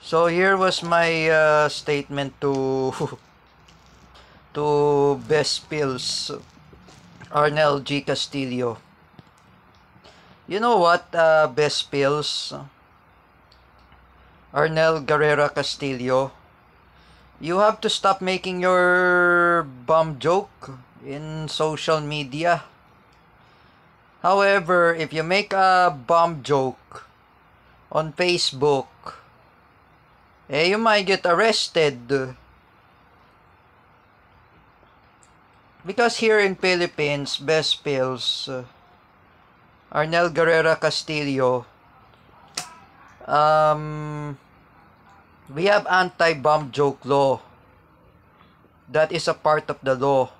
So here was my statement to to Best Pills, Arnel G. Castillo. You know what, Best Pills, Arnel Guerrera Castillo? You have to stop making your bum joke in social media. However, if you make a bum joke on Facebook, you might get arrested. Because here in Philippines, Best Pills, Arnel Guerrera Castillo, we have anti-bum joke law. That is a part of the law.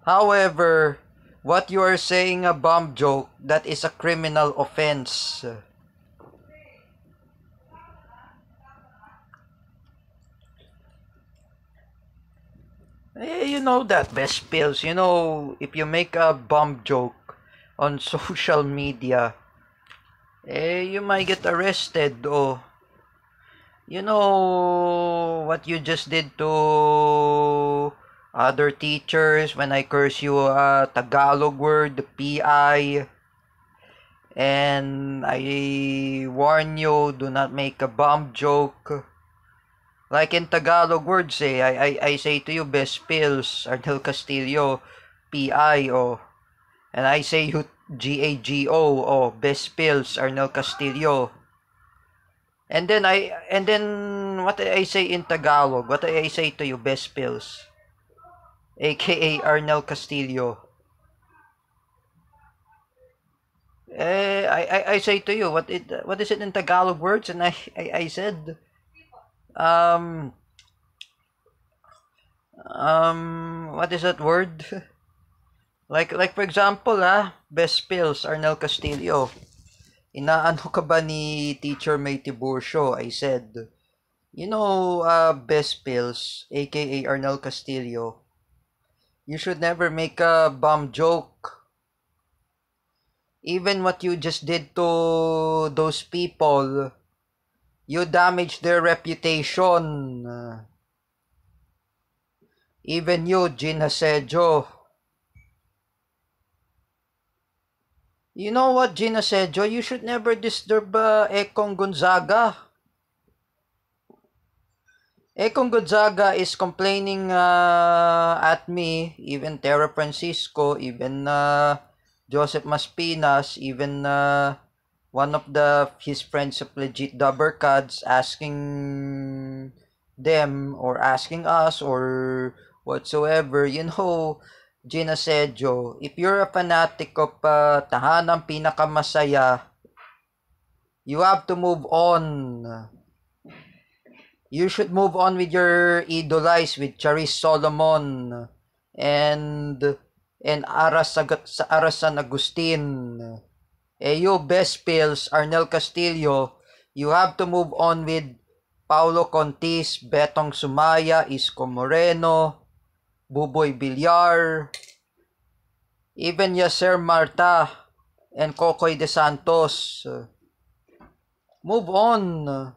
However, what you are saying a bum joke, that is a criminal offense. You know that, Best Pills. You know, if you make a bum joke on social media, you might get arrested. Oh, you know what you just did to other teachers when I curse you a Tagalog word, the PI. And I warn you, do not make a bum joke. Like in Tagalog words, I say to you, Best Pills, Arnel Castillo, PI, oh. And I say you, GAGO, oh, Best Pills, Arnel Castillo. And then what I say in Tagalog, what I say to you, Best Pills, aka Arnel Castillo. I say to you, what is it in Tagalog words? And I said, um, what is that word? Like for example, Best Pills, Arnel Castillo. Inaano ka ba ni Teacher May Tiburcio? I said, you know, Best Pills, aka Arnel Castillo, you should never make a bum joke. Even what you just did to those people, you damaged their reputation. Even you, Gina Sejo. You know what, Gina Sejo? You should never disturb Ekong Gonzaga. Ekong Gonzaga is complaining at me, even Terra Francisco, even Joseph Maspinas, even one of his friends of Legit Dabarkads asking them or asking us or whatsoever. You know, Gina Sejo, if you're a fanatic of Tahanang Pinakamasaya, you have to move on. You should move on with your idolize, with Charis Solomon and Arasan Agustin. You, Best Pills, Arnel Castillo, you have to move on with Paulo Contis, Betong Sumaya, Isko Moreno, Buboy Villar, even Yasser Marta and Kokoy De Santos. Move on.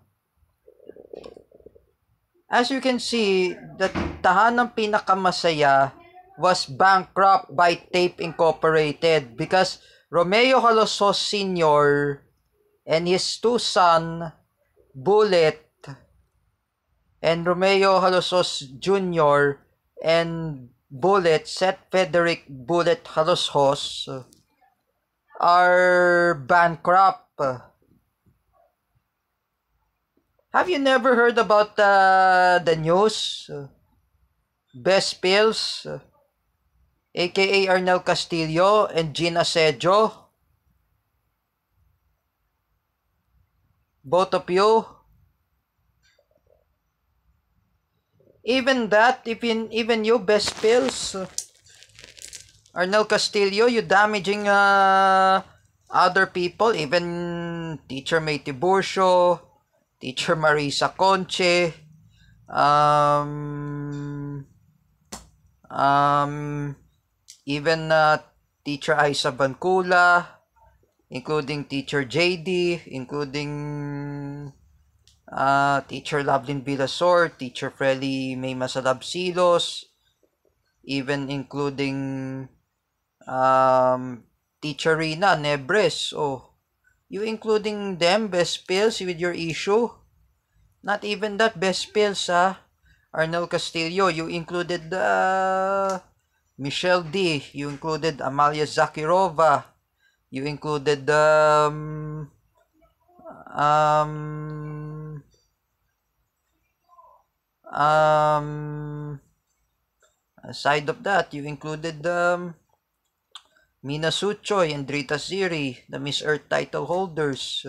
As you can see, the Tahanang Pinakamasaya was bankrupt by Tape Incorporated because Romeo Halosos Sr. and his two sons, Bullet, and Romeo Halosos Jr. and Bullet, Seth Frederick Bullet Halosos, are bankrupt. Have you never heard about the news? Best Pills, aka Arnel Castillo and Gina Sejo? Both of you? Even that, even you, Best Pills, Arnel Castillo, you damaging other people, even Teacher May Tiburcio, Teacher Marisa Conche, even Teacher Aisa Bancula, including Teacher JD, including Teacher Lovelyn Villasor, Teacher Freddy May Masalabsilos, even including Teacher Rina Nebres. Oh, you including them, Best Pills, with your issue? Not even that, Best Pills, Arnel Castillo, you included Michelle D. You included Amalia Zakirova. You included aside of that, you included Mina Suchoy and Drita Ziri, the Miss Earth title holders.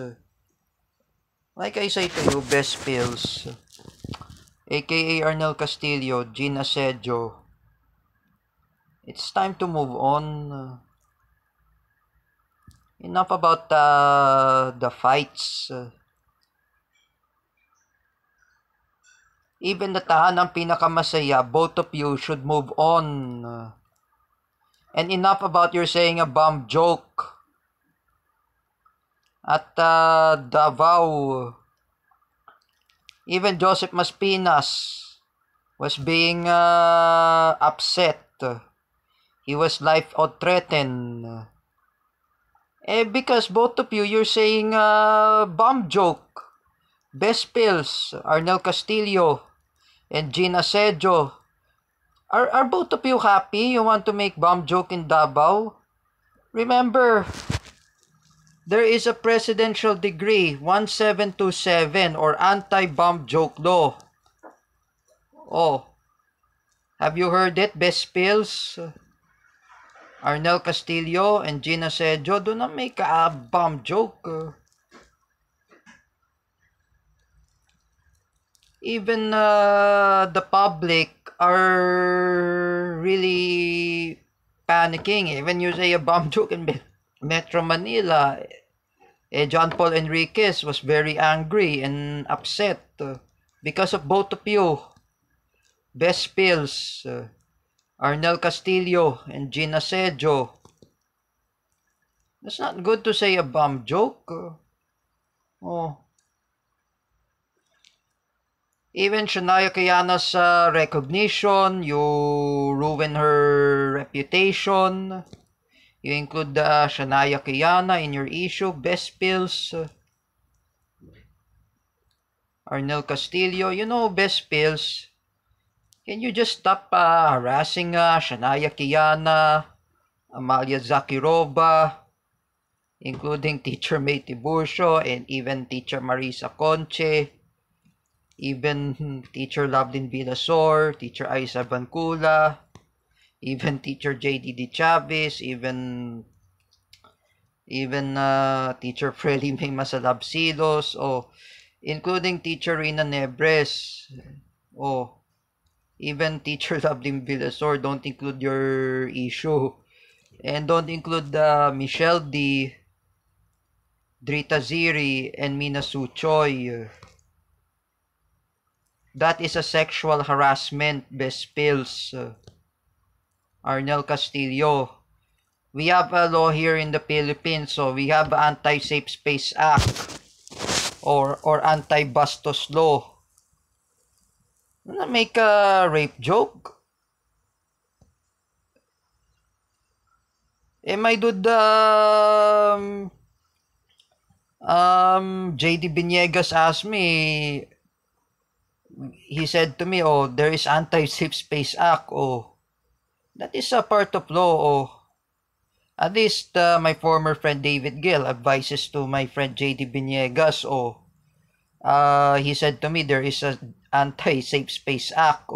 Like I say to you, Best Pills, aka Arnel Castillo, Gina Sejo, it's time to move on. Enough about the fights. Even the tahanang pinakamasaya, both of you should move on. And enough about your saying a bomb joke at Davao. Even Joseph Maspinas was being upset. He was life threatened. Because both of you, you're saying bomb joke. Best Pills, Arnel Castillo, and Gina Sejo. Are both of you happy? You want to make bomb joke in Davao? Remember, there is a presidential decree 1727 or anti-bomb joke law. Oh, have you heard it, Best Pills? Arnel Castillo and Gina Sejo, do not make a bomb joke. Even the public are really panicking. Even you say a bomb joke in Metro Manila, John Paul Enriquez was very angry and upset because of both of you. Best Pills, Arnel Castillo and Gina Sejo. That's not good to say a bomb joke. Oh. Even Shania Kiana's recognition, you ruin her reputation. You include Shania Kiana in your issue, Best Pills. Arnel Castillo, you know, Best Pills. Can you just stop harassing Shania Kiana, Amalia Zakirova, including Teacher May Tiburcio and even Teacher Marisa Conche, even Teacher Lovelyn Villasor, Teacher Aiza Bancula, even Teacher J.D.D. Chavez, even Teacher Freddy May Masalabsilos, including Teacher Rina Nebres, even Teacher Lovelyn Villasor. Don't include your issue. And don't include Michelle D, Drita Ziri, and Mina Suchoy. That is a sexual harassment, Best Pills. Arnel Castillo. We have a law here in the Philippines, so we have Anti-Safe Space Act or Anti-Bastos Law. Make a rape joke? My dude, JD Biniegas asked me, he said to me, there is Anti-Safe Space Act, that is a part of law, at least my former friend David Gill advises to my friend JD Biniegas, he said to me there is an Anti-Safe Space Act,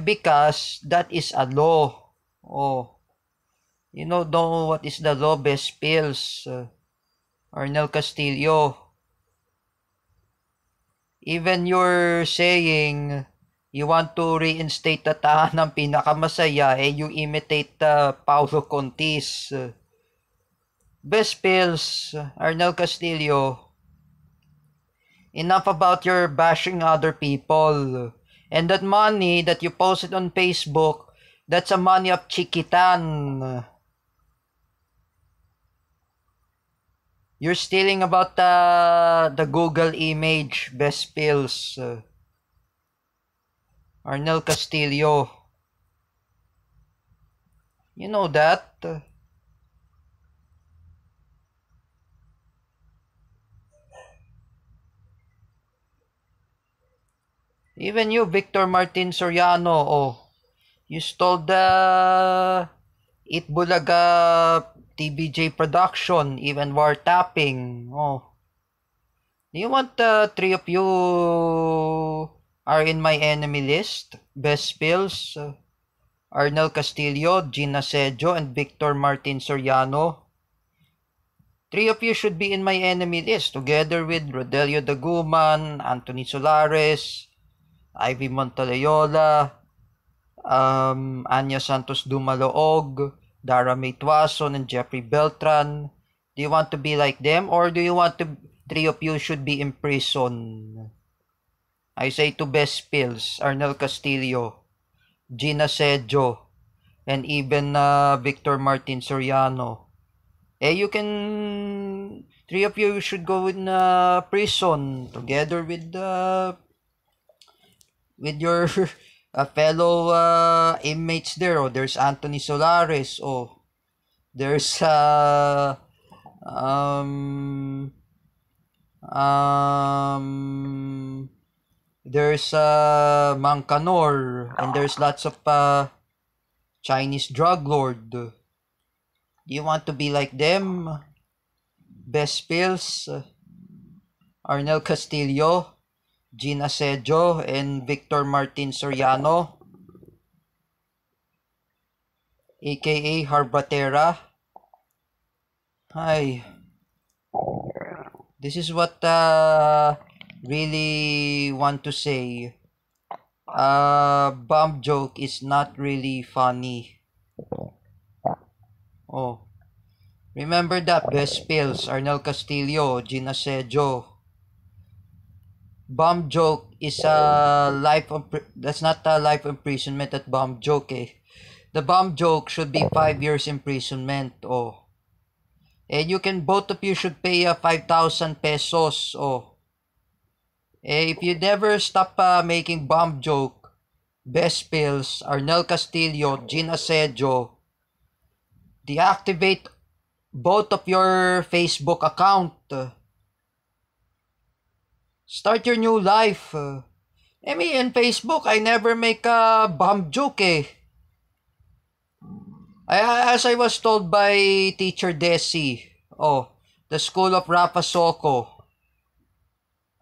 because that is a law, you know what is the law, Best Pills, Arnel Castillo. Even you're saying you want to reinstate the tahanang pinakamasaya, you imitate Paulo Contis. Best Pills, Arnel Castillo. Enough about your bashing other people. And that money that you posted on Facebook, that's a money of Chiquitan. You're stealing about the Google image, best pills. Arnel Castillo. You know that? Even you, Victor Martin Soriano, oh, you stole the Itbulaga TBJ production, even wiretapping. Oh, do you want the three of you are in my enemy list? Best Pills, Arnel Castillo, Gina Sejo, and Victor Martin Soriano. Three of you should be in my enemy list, together with Rodelio Daguman, Anthony Solares, Ivy Montaleola, Anya Santos Dumaloog, Dara May Tuason, and Jeffrey Beltran. Do you want to be like them, or do you want to three of you should be in prison? I say to Best Pills, Arnel Castillo, Gina Sejo, and even Victor Martin Soriano. You can, three of you should go in prison together with your fellow inmates there. Oh, there's Anthony Solares. Oh, there's there's Mang Kanor, and there's lots of Chinese drug lord. Do you want to be like them? Best Pills, Arnel Castillo, Gina Sejo, and Victor Martin Soriano, aka Harbatera. Hi. This is what really want to say. Bomb joke is not really funny. Oh. Remember that, Best Pills, Arnel Castillo, Gina Sejo. Bomb joke is a that's not a life imprisonment at bomb joke eh. The bomb joke should be 5 years imprisonment. Oh. And you can, both of you should pay 5,000 pesos. Oh. If you never stop making bomb joke, Best Pills, Arnel Castillo, Gina Sejo, deactivate both of your Facebook account. Start your new life. Me in Facebook, I never make a bomb joke eh. As I was told by Teacher Desi, oh, the school of Rafa Soco.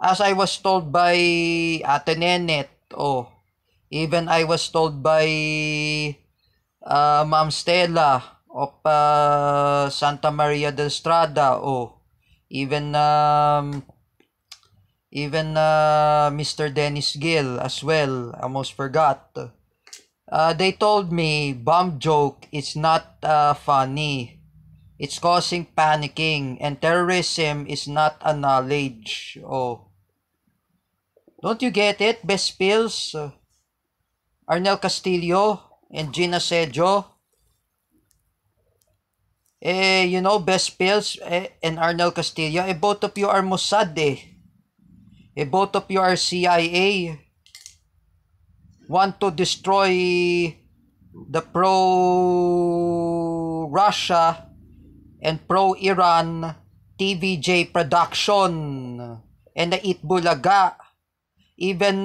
As I was told by Ate Nenet, oh, even I was told by Ma'am Stella of Santa Maria del Strada, oh, even Mr. Dennis Gill as well, I almost forgot. They told me bomb joke is not funny. It's causing panicking, and terrorism is not a knowledge. Oh. Don't you get it, Best Pills? Arnel Castillo and Gina Sejo? You know, Best Pills and Arnel Castillo, both of you are Mossad eh. Both of you are CIA. Want to destroy the pro-Russia and pro-Iran TVJ production and the Itbulaga. Even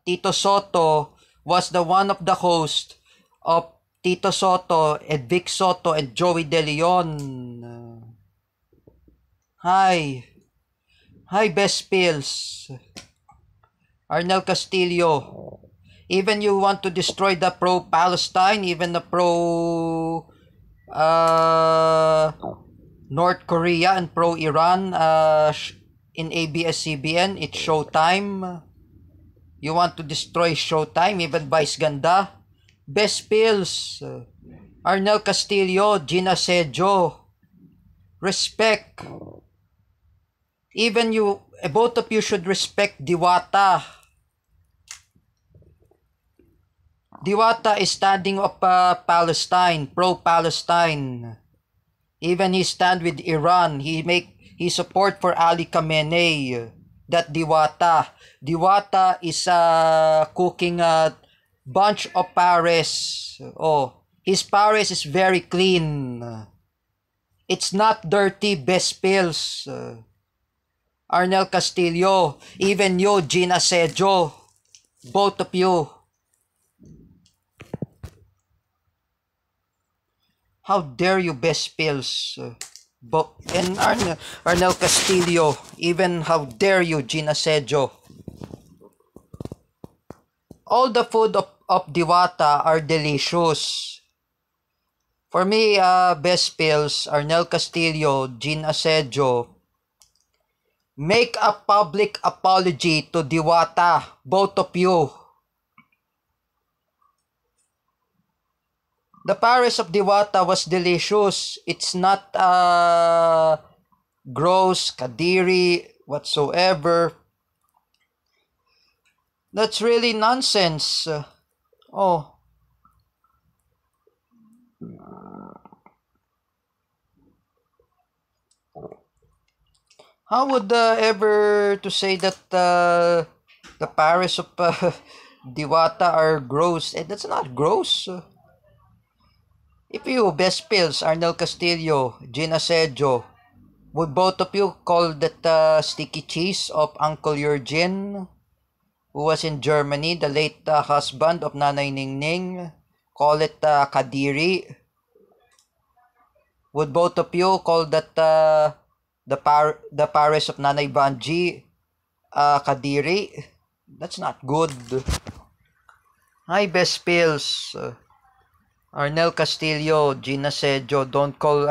Tito Soto was the one of the host of Tito Soto and Vic Soto and Joey De Leon. Hi. Hi, Best Pills. Arnel Castillo. Even you want to destroy the pro-Palestine, even the pro North Korea and pro-Iran in ABS-CBN, it's Showtime. You want to destroy Showtime, even Vice Ganda. Best Pills, Arnel Castillo, Gina Sejo. Respect. Even you, both of you should respect Diwata. Diwata is standing up Palestine, pro-Palestine. Even he stand with Iran. He his support for Ali Khamenei. That Diwata is cooking a bunch of Paris. Oh, his Paris is very clean. It's not dirty best pills. Arnel Castillo, even you, Gina Sejo, both of you. How dare you, best pills? And Arnel Castillo, even how dare you, Gina Sejo. All the food of Diwata are delicious. For me, best pills, Arnel Castillo, Gina Sejo, make a public apology to Diwata, both of you. The Paris of Diwata was delicious. It's not gross, kadiri, whatsoever. That's really nonsense. Oh. How would ever to say that the Paris of Diwata are gross? That's not gross. If you, best pills, Arnel Castillo, Gina Sejo, would both of you call that sticky cheese of Uncle Eugene, who was in Germany, the late husband of Nanay Ningning, call it kadiri? Would both of you call that the Paris of Nanay Banji kadiri? That's not good. Hi, best pills. Arnel Castillo, Gina Sejo, don't call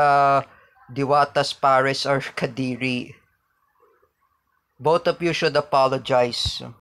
Diwata's Paris or kadiri. Both of you should apologize.